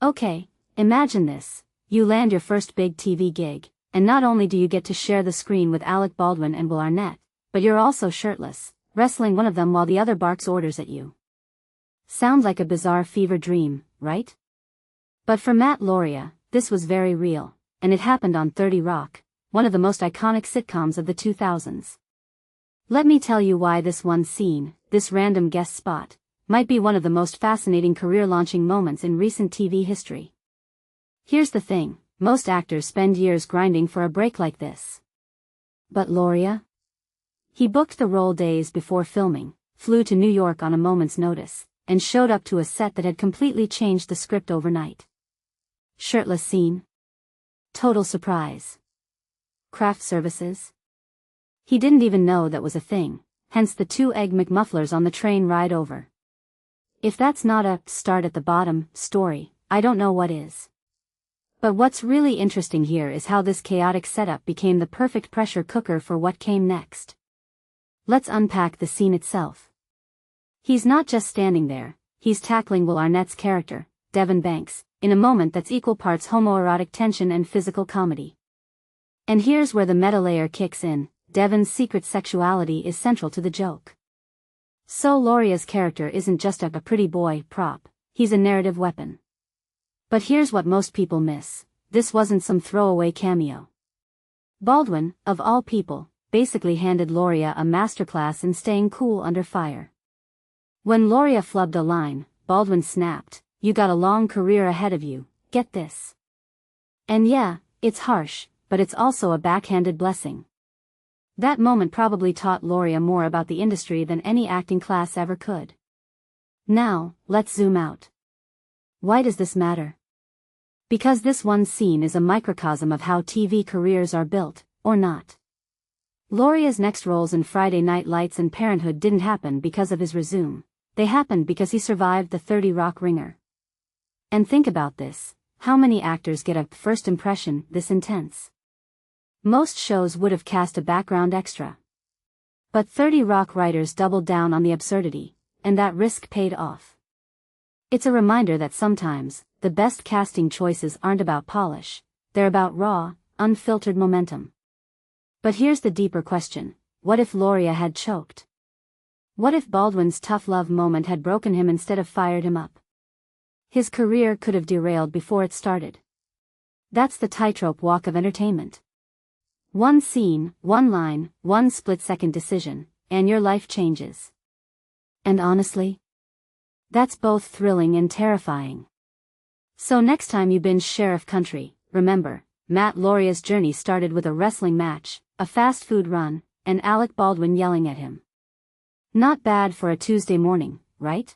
Okay, imagine this. You land your first big TV gig, and not only do you get to share the screen with Alec Baldwin and Will Arnett, but you're also shirtless, wrestling one of them while the other barks orders at you. Sounds like a bizarre fever dream, right? But for Matt Lauria, this was very real, and it happened on 30 Rock, one of the most iconic sitcoms of the 2000s. Let me tell you why this one scene, this random guest spot, might be one of the most fascinating career-launching moments in recent TV history. Here's the thing, most actors spend years grinding for a break like this. But Lauria? He booked the role days before filming, flew to New York on a moment's notice, and showed up to a set that had completely changed the script overnight. Shirtless scene? Total surprise. Craft services? He didn't even know that was a thing, hence the 2 Egg McMufflers on the train ride over. If that's not a start at the bottom story, I don't know what is. But what's really interesting here is how this chaotic setup became the perfect pressure cooker for what came next. Let's unpack the scene itself. He's not just standing there, he's tackling Will Arnett's character, Devon Banks, in a moment that's equal parts homoerotic tension and physical comedy. And here's where the meta layer kicks in. Devon's secret sexuality is central to the joke. So Lauria's character isn't just a pretty boy prop, he's a narrative weapon. But here's what most people miss, this wasn't some throwaway cameo. Baldwin, of all people, basically handed Lauria a masterclass in staying cool under fire. When Lauria flubbed a line, Baldwin snapped, "You got a long career ahead of you, get this." And yeah, it's harsh, but it's also a backhanded blessing. That moment probably taught Lauria more about the industry than any acting class ever could. Now, let's zoom out. Why does this matter? Because this one scene is a microcosm of how TV careers are built, or not. Lauria's next roles in Friday Night Lights and Parenthood didn't happen because of his resume, they happened because he survived the 30 Rock ringer. And think about this, how many actors get a first impression this intense? Most shows would have cast a background extra. But 30 Rock writers doubled down on the absurdity, and that risk paid off. It's a reminder that sometimes, the best casting choices aren't about polish, they're about raw, unfiltered momentum. But here's the deeper question, what if Lauria had choked? What if Baldwin's tough love moment had broken him instead of fired him up? His career could have derailed before it started. That's the tightrope walk of entertainment. One scene, one line, one split-second decision, and your life changes. And honestly, that's both thrilling and terrifying. So next time you binge Sheriff Country, remember, Matt Lauria's journey started with a wrestling match, a fast food run, and Alec Baldwin yelling at him. Not bad for a Tuesday morning, right?